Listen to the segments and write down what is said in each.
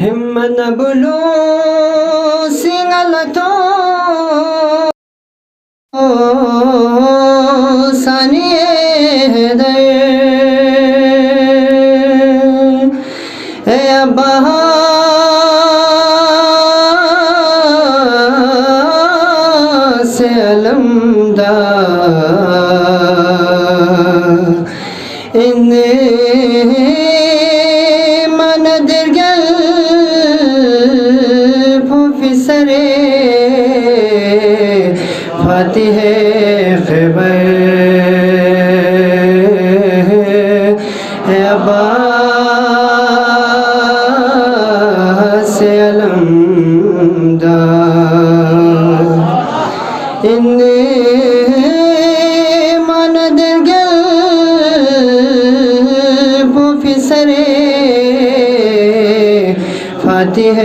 हिम्मत न बुलो सिंगल तो सानिए दे अब्बा से अलमदा इन्ने मन दिरगल प्रोफेसरे फातिह खैबर अब्बा से अलमदा इन्ने मन दिरगल प्रोफेसरे फातिह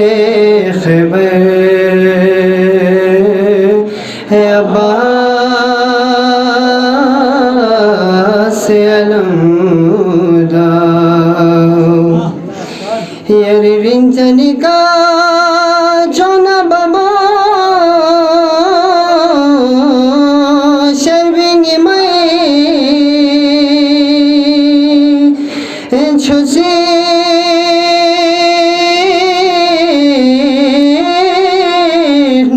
खैबर अब्बा से अलमदा यारी रिंजनी का चोना बाबा शर्मिंगी मैं छुसे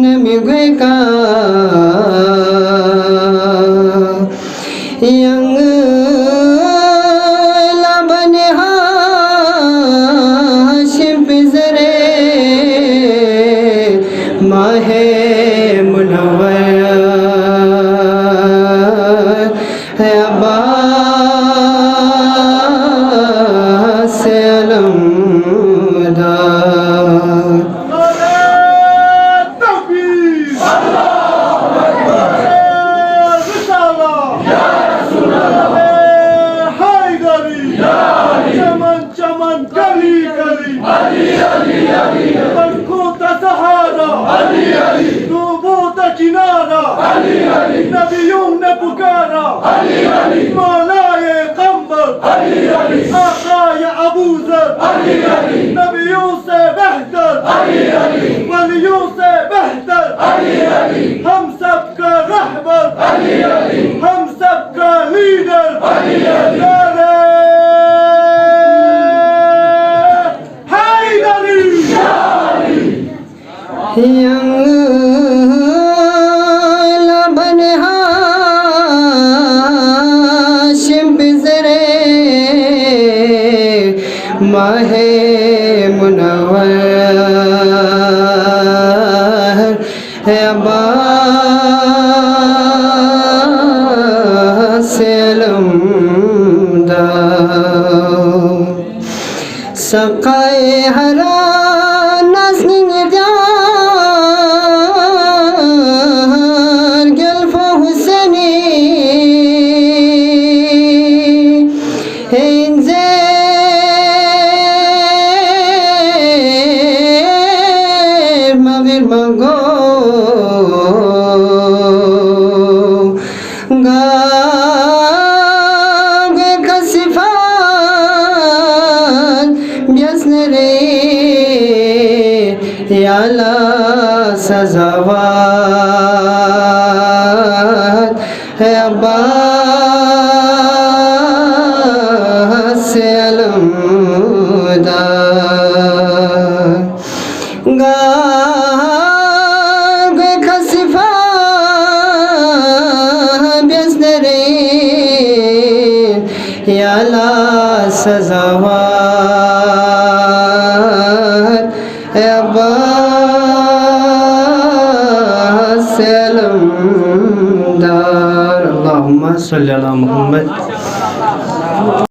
नमी गए का यंग लाबने हाशिम पिजरे माहे मुनव्वर है अब्बा से अलमदा नबियों ने पुकारा मौलाए कम्बर आकाए अबू ज़र नबियों से बेहतर वलियों से बेहतर हम सब का रहबर हम सब का लीडर नारे हैदरी माहे मुनव्वर है अब्बा से अलमदा सकाए हरा नाज़नीन यार गल्फो हुसैनी इंजे मगो गागे कसिफान बियसनरे याला सजावात है अब्बा से अलमदा गागे खसिफा बियसनरे याला सजावात अब्बा से अलमदार अल्लाहुम्मा सल्ली अला मुहम्मद।